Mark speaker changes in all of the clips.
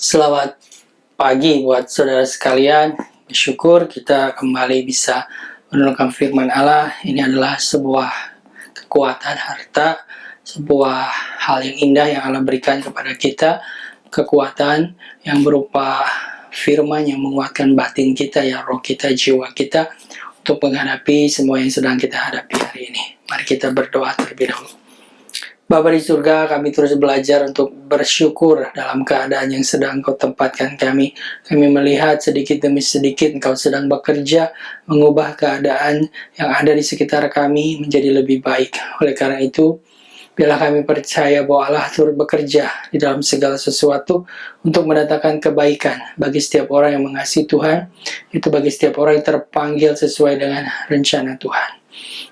Speaker 1: Selamat pagi buat saudara sekalian. Bersyukur kita kembali bisa merenungkan firman Allah. Ini adalah sebuah kekuatan harta, sebuah hal yang indah yang Allah berikan kepada kita. Kekuatan yang berupa firman yang menguatkan batin kita, ya roh kita, jiwa kita untuk menghadapi semua yang sedang kita hadapi hari ini. Mari kita berdoa terlebih dahulu. Bapa di surga, kami terus belajar untuk bersyukur dalam keadaan yang sedang Kau tempatkan kami. Kami melihat sedikit demi sedikit Engkau sedang bekerja, mengubah keadaan yang ada di sekitar kami menjadi lebih baik. Oleh karena itu, biarlah kami percaya bahwa Allah turut bekerja di dalam segala sesuatu untuk mendatangkan kebaikan bagi setiap orang yang mengasihi Tuhan, itu bagi setiap orang yang terpanggil sesuai dengan rencana Tuhan.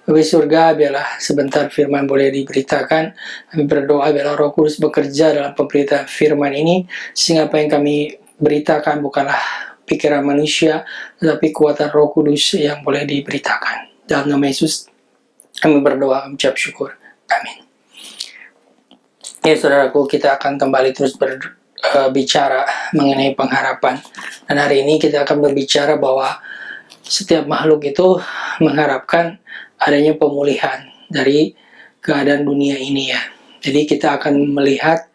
Speaker 1: Bapa surga, biarlah sebentar firman boleh diberitakan. Kami berdoa biarlah Roh Kudus bekerja dalam pemberitaan firman ini, sehingga apa yang kami beritakan bukanlah pikiran manusia, tetapi kuatan Roh Kudus yang boleh diberitakan. Dalam nama Yesus, kami berdoa, mengucap syukur. Amin. Ya saudaraku, kita akan kembali terus berbicara mengenai pengharapan. Dan hari ini kita akan berbicara bahwa setiap makhluk itu mengharapkan adanya pemulihan dari keadaan dunia ini ya. Jadi kita akan melihat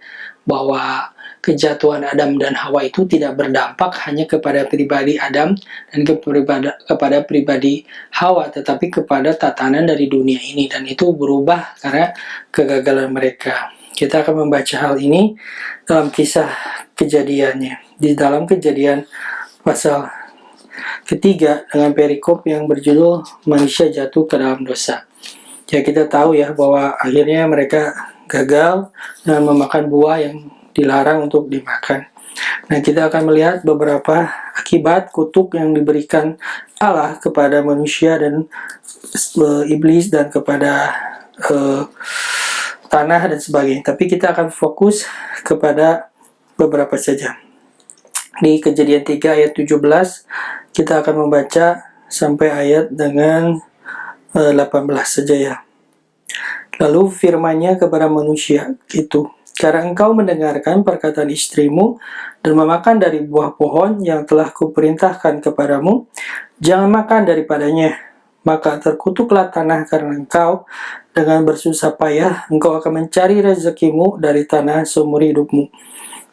Speaker 1: bahwa kejatuhan Adam dan Hawa itu tidak berdampak hanya kepada pribadi Adam dan kepada pribadi Hawa, tetapi kepada tatanan dari dunia ini, dan itu berubah karena kegagalan mereka. Kita akan membaca hal ini dalam kisah kejadiannya. Di dalam Kejadian pasal ketiga dengan perikop yang berjudul manusia jatuh ke dalam dosa. Ya, kita tahu ya bahwa akhirnya mereka gagal dengan memakan buah yang dilarang untuk dimakan. Nah, kita akan melihat beberapa akibat kutuk yang diberikan Allah kepada manusia dan iblis dan kepada tanah dan sebagainya. Tapi kita akan fokus kepada beberapa saja. Di Kejadian 3 ayat 17 kita akan membaca sampai ayat dengan 18 saja ya. Lalu firman-Nya kepada manusia itu, karena engkau mendengarkan perkataan istrimu dan memakan dari buah pohon yang telah kuperintahkan kepadamu, jangan makan daripadanya, maka terkutuklah tanah karena engkau. Dengan bersusah payah engkau akan mencari rezekimu dari tanah seumur hidupmu.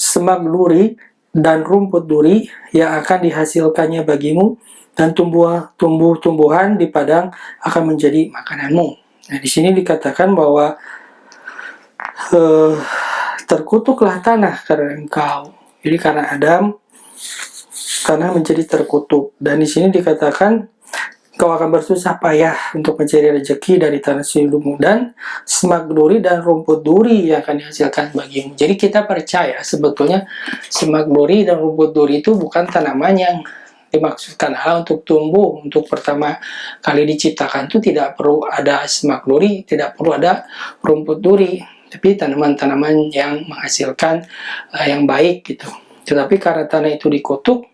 Speaker 1: Semak duri dan rumput duri yang akan dihasilkannya bagimu, dan tumbuh-tumbuhan di padang akan menjadi makananmu. Nah, di sini dikatakan bahwa terkutuklah tanah karena engkau. Jadi karena Adam, tanah menjadi terkutuk. Dan di sini dikatakan kau akan bersusah payah untuk mencari rezeki dari tanah hidupmu, dan semak duri dan rumput duri yang akan dihasilkan bagimu. Jadi kita percaya sebetulnya semak duri dan rumput duri itu bukan tanaman yang dimaksudkan Allah untuk tumbuh. Untuk pertama kali diciptakan itu tidak perlu ada semak duri, tidak perlu ada rumput duri, tapi tanaman-tanaman yang menghasilkan yang baik gitu. Tetapi karena tanah itu dikutuk,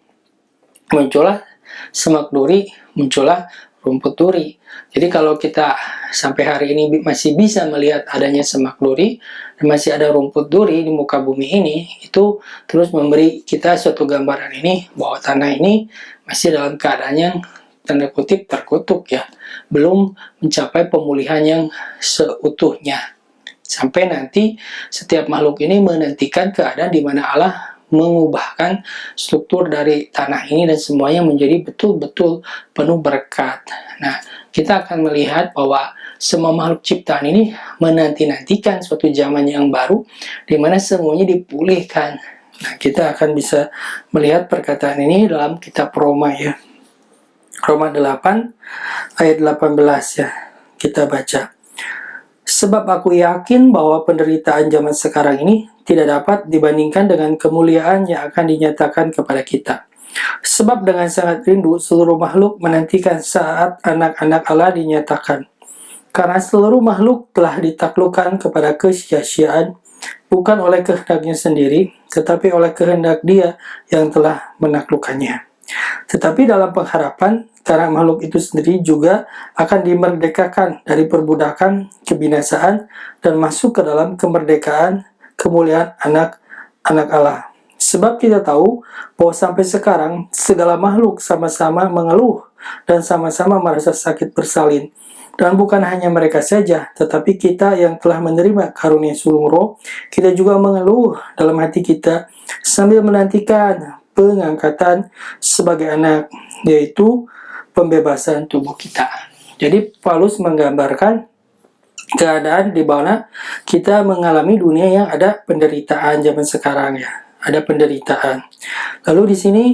Speaker 1: muncullah semak duri, muncullah rumput duri. Jadi kalau kita sampai hari ini masih bisa melihat adanya semak duri dan masih ada rumput duri di muka bumi ini, itu terus memberi kita suatu gambaran ini bahwa tanah ini masih dalam keadaan yang tanda kutip terkutuk ya, belum mencapai pemulihan yang seutuhnya. Sampai nanti setiap makhluk ini menantikan keadaan di mana Allah mengubahkan struktur dari tanah ini dan semuanya menjadi betul-betul penuh berkat. Nah, kita akan melihat bahwa semua makhluk ciptaan ini menanti-nantikan suatu zaman yang baru di mana semuanya dipulihkan. Nah, kita akan bisa melihat perkataan ini dalam kitab Roma ya. Roma 8 ayat 18 ya. Kita baca. Sebab aku yakin bahwa penderitaan zaman sekarang ini tidak dapat dibandingkan dengan kemuliaan yang akan dinyatakan kepada kita. Sebab dengan sangat rindu seluruh makhluk menantikan saat anak-anak Allah dinyatakan. Karena seluruh makhluk telah ditaklukkan kepada kesia-siaan, bukan oleh kehendaknya sendiri, tetapi oleh kehendak Dia yang telah menaklukkannya. Tetapi dalam pengharapan, karena makhluk itu sendiri juga akan dimerdekakan dari perbudakan kebinasaan dan masuk ke dalam kemerdekaan kemuliaan anak-anak Allah. Sebab kita tahu bahwa sampai sekarang segala makhluk sama-sama mengeluh dan sama-sama merasa sakit bersalin. Dan bukan hanya mereka saja, tetapi kita yang telah menerima karunia sulung roh, kita juga mengeluh dalam hati kita sambil menantikan pengangkatan sebagai anak, yaitu pembebasan tubuh kita. Jadi Paulus menggambarkan keadaan di mana kita mengalami dunia yang ada penderitaan zaman sekarang ya, ada penderitaan. Lalu di sini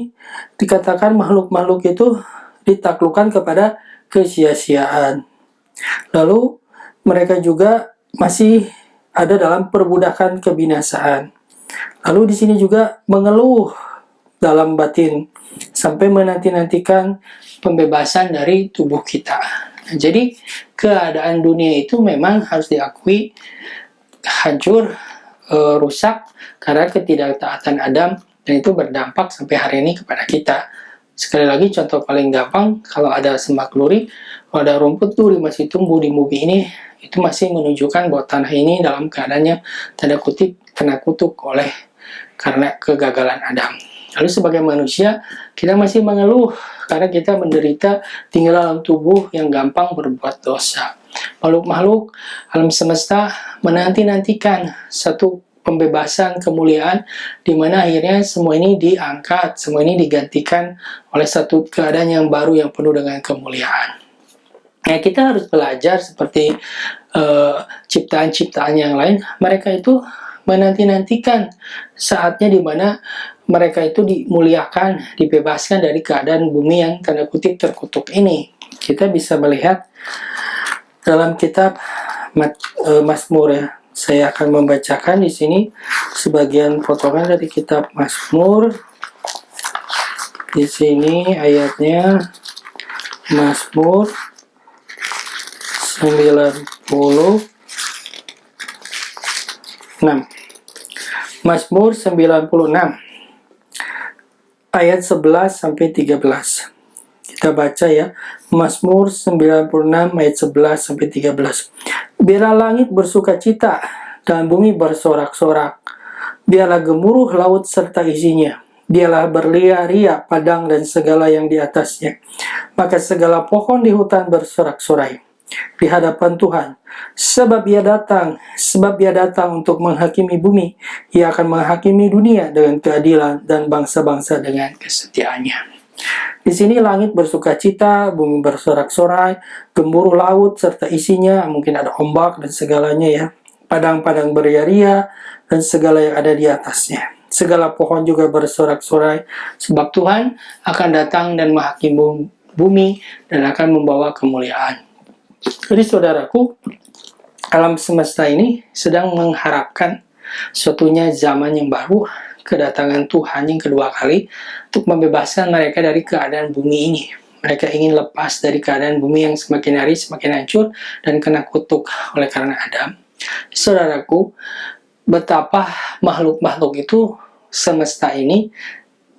Speaker 1: dikatakan makhluk-makhluk itu ditaklukkan kepada kesia-siaan. Lalu mereka juga masih ada dalam perbudakan kebinasaan. Lalu di sini juga mengeluh dalam batin sampai menanti-nantikan pembebasan dari tubuh kita. Nah, jadi keadaan dunia itu memang harus diakui hancur, rusak karena ketidaktaatan Adam, dan itu berdampak sampai hari ini kepada kita. Sekali lagi contoh paling gampang, kalau ada semak duri, kalau ada rumput duri masih tumbuh di bumi ini, itu masih menunjukkan bahwa tanah ini dalam keadaannya tanda kutip kena kutuk oleh karena kegagalan Adam. Lalu sebagai manusia, kita masih mengeluh karena kita menderita tinggal dalam tubuh yang gampang berbuat dosa. Makhluk-makhluk alam semesta menanti-nantikan satu pembebasan, kemuliaan, di mana akhirnya semua ini diangkat, semua ini digantikan oleh satu keadaan yang baru yang penuh dengan kemuliaan. Nah, kita harus belajar seperti ciptaan-ciptaan yang lain. Mereka itu menanti-nantikan saatnya di mana mereka itu dimuliakan, dibebaskan dari keadaan bumi yang tanda kutip terkutuk ini. Kita bisa melihat dalam kitab Mazmur ya. Saya akan membacakan di sini sebagian potongan dari kitab Mazmur. Di sini ayatnya Mazmur 96. Mazmur 96 ayat 11 sampai 13. Kita baca ya. Mazmur 96 ayat 11 sampai 13. Biarlah langit bersukacita dan bumi bersorak-sorak. Biarlah gemuruh laut serta isinya. Biarlah berlia-ria padang dan segala yang di atasnya. Maka segala pohon di hutan bersorak-sorai di hadapan Tuhan. Sebab ia datang untuk menghakimi bumi. Ia akan menghakimi dunia dengan keadilan dan bangsa-bangsa dengan kesetiaannya. Di sini langit bersukacita, bumi bersorak-sorai, gemuruh laut serta isinya, mungkin ada ombak dan segalanya ya. Padang-padang beria-ria dan segala yang ada di atasnya. Segala pohon juga bersorak-sorai, sebab Tuhan akan datang dan menghakimi bumi dan akan membawa kemuliaan. Jadi saudaraku, alam semesta ini sedang mengharapkan suatunya zaman yang baru, kedatangan Tuhan yang kedua kali untuk membebaskan mereka dari keadaan bumi ini. Mereka ingin lepas dari keadaan bumi yang semakin hari semakin hancur dan kena kutuk oleh karena Adam. Saudaraku, betapa makhluk-makhluk itu semesta ini,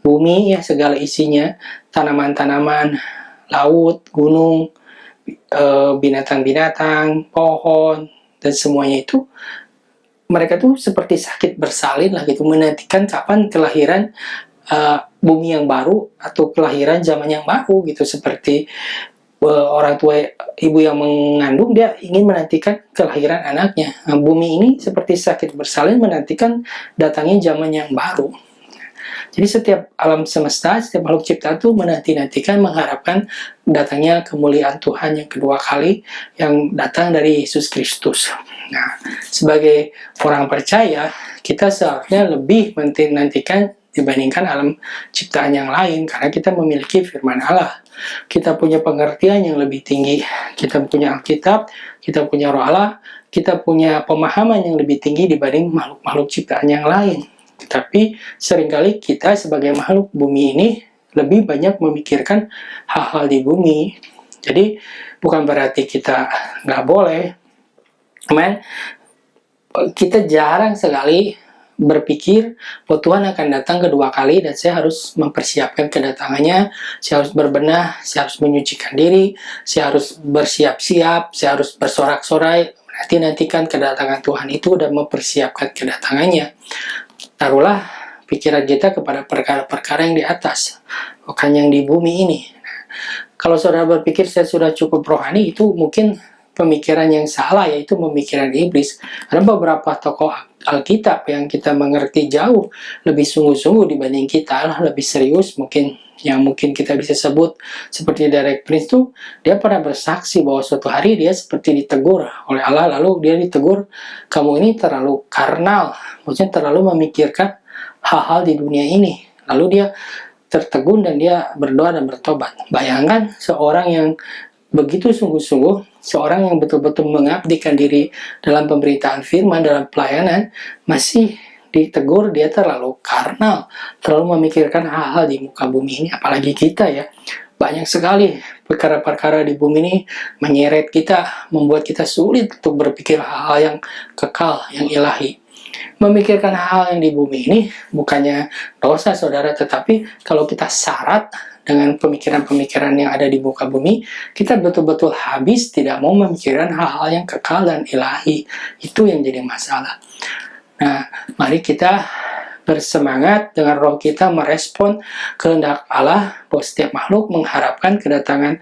Speaker 1: bumi ya segala isinya, tanaman-tanaman, laut, gunung, binatang-binatang, pohon, dan semuanya itu mereka tuh seperti sakit bersalin lah gitu, menantikan kapan kelahiran bumi yang baru atau kelahiran zaman yang baru gitu. Seperti orang tua ibu yang mengandung, dia ingin menantikan kelahiran anaknya. Nah, bumi ini seperti sakit bersalin menantikan datangnya zaman yang baru. Jadi setiap alam semesta, setiap makhluk ciptaan itu menanti-nantikan, mengharapkan datangnya kemuliaan Tuhan yang kedua kali yang datang dari Yesus Kristus. Nah, sebagai orang percaya, kita seharusnya lebih menantikan dibandingkan alam ciptaan yang lain, karena kita memiliki firman Allah. Kita punya pengertian yang lebih tinggi. Kita punya Alkitab, kita punya Roh Allah, kita punya pemahaman yang lebih tinggi dibanding makhluk-makhluk ciptaan yang lain. Tapi seringkali kita sebagai makhluk bumi ini lebih banyak memikirkan hal-hal di bumi. Jadi bukan berarti kita nggak boleh, kita jarang sekali berpikir bahwa Tuhan akan datang kedua kali dan saya harus mempersiapkan kedatangannya, saya harus berbenah, saya harus menyucikan diri, saya harus bersiap-siap, saya harus bersorak-sorai, nantikan kedatangan Tuhan itu dan mempersiapkan kedatangannya. Taruhlah pikiran kita kepada perkara-perkara yang di atas, bukan yang di bumi ini. Kalau saudara berpikir saya sudah cukup rohani, itu mungkin pemikiran yang salah, yaitu pemikiran iblis. Ada beberapa tokoh Alkitab yang kita mengerti jauh lebih sungguh-sungguh dibanding kita, lebih serius mungkin, yang mungkin kita bisa sebut seperti Derek Prince tuh, dia pernah bersaksi bahwa suatu hari dia seperti ditegur oleh Allah, lalu dia ditegur, kamu ini terlalu karnal, maksudnya terlalu memikirkan hal-hal di dunia ini. Lalu dia tertegun dan dia berdoa dan bertobat. Bayangkan seorang yang begitu sungguh-sungguh, seorang yang betul-betul mengabdikan diri dalam pemberitaan firman, dalam pelayanan, masih ditegur dia terlalu karnal, terlalu memikirkan hal-hal di muka bumi ini. Apalagi kita ya, banyak sekali perkara-perkara di bumi ini menyeret kita, membuat kita sulit untuk berpikir hal-hal yang kekal, yang ilahi. Memikirkan hal yang di bumi ini bukannya dosa saudara, tetapi kalau kita syarat dengan pemikiran-pemikiran yang ada di muka bumi, kita betul-betul habis tidak mau memikirkan hal-hal yang kekal dan ilahi. Itu yang jadi masalah. Nah, mari kita bersemangat dengan roh kita merespon kehendak Allah, bahwa setiap makhluk mengharapkan kedatangan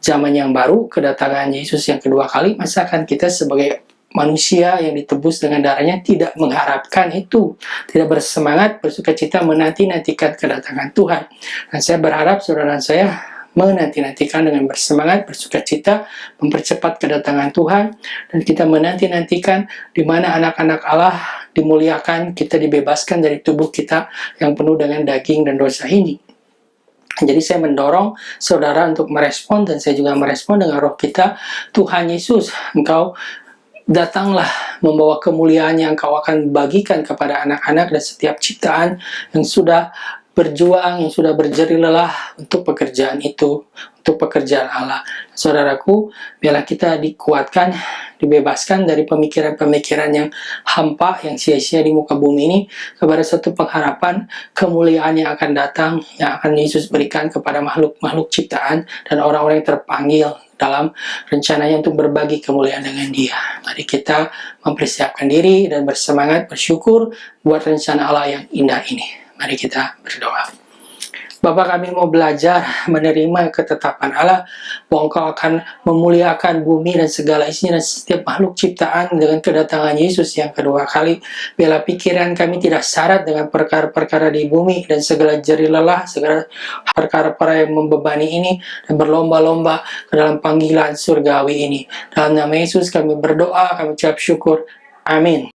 Speaker 1: zaman yang baru, kedatangan Yesus yang kedua kali. Masakan kita sebagai manusia yang ditebus dengan darahnya tidak mengharapkan itu, tidak bersemangat, bersukacita menanti-nantikan kedatangan Tuhan. Dan saya berharap saudara saya menanti-nantikan dengan bersemangat, bersukacita, mempercepat kedatangan Tuhan, dan kita menanti-nantikan di mana anak-anak Allah dimuliakan, kita dibebaskan dari tubuh kita yang penuh dengan daging dan dosa ini. Jadi saya mendorong saudara untuk merespon, dan saya juga merespon dengan roh kita, Tuhan Yesus, Engkau datanglah membawa kemuliaan yang Engkau akan bagikan kepada anak-anak dan setiap ciptaan yang sudah berjuang, yang sudah berjerih lelah untuk pekerjaan itu, untuk pekerjaan Allah. Saudaraku, biarlah kita dikuatkan, dibebaskan dari pemikiran-pemikiran yang hampa, yang sia-sia di muka bumi ini, kepada suatu pengharapan kemuliaan yang akan datang, yang akan Yesus berikan kepada makhluk-makhluk ciptaan dan orang-orang yang terpanggil dalam rencananya untuk berbagi kemuliaan dengan Dia. Mari kita mempersiapkan diri dan bersemangat bersyukur buat rencana Allah yang indah ini. Mari kita berdoa. Bapa, kami mau belajar menerima ketetapan Allah bahwa Engkau akan memuliakan bumi dan segala isinya dan setiap makhluk ciptaan dengan kedatangan Yesus yang kedua kali. Biarlah pikiran kami tidak syarat dengan perkara-perkara di bumi dan segala jerih lelah, segala perkara-perkara yang membebani ini, dan berlomba-lomba ke dalam panggilan surgawi ini. Dalam nama Yesus kami berdoa, kami ucap syukur. Amin.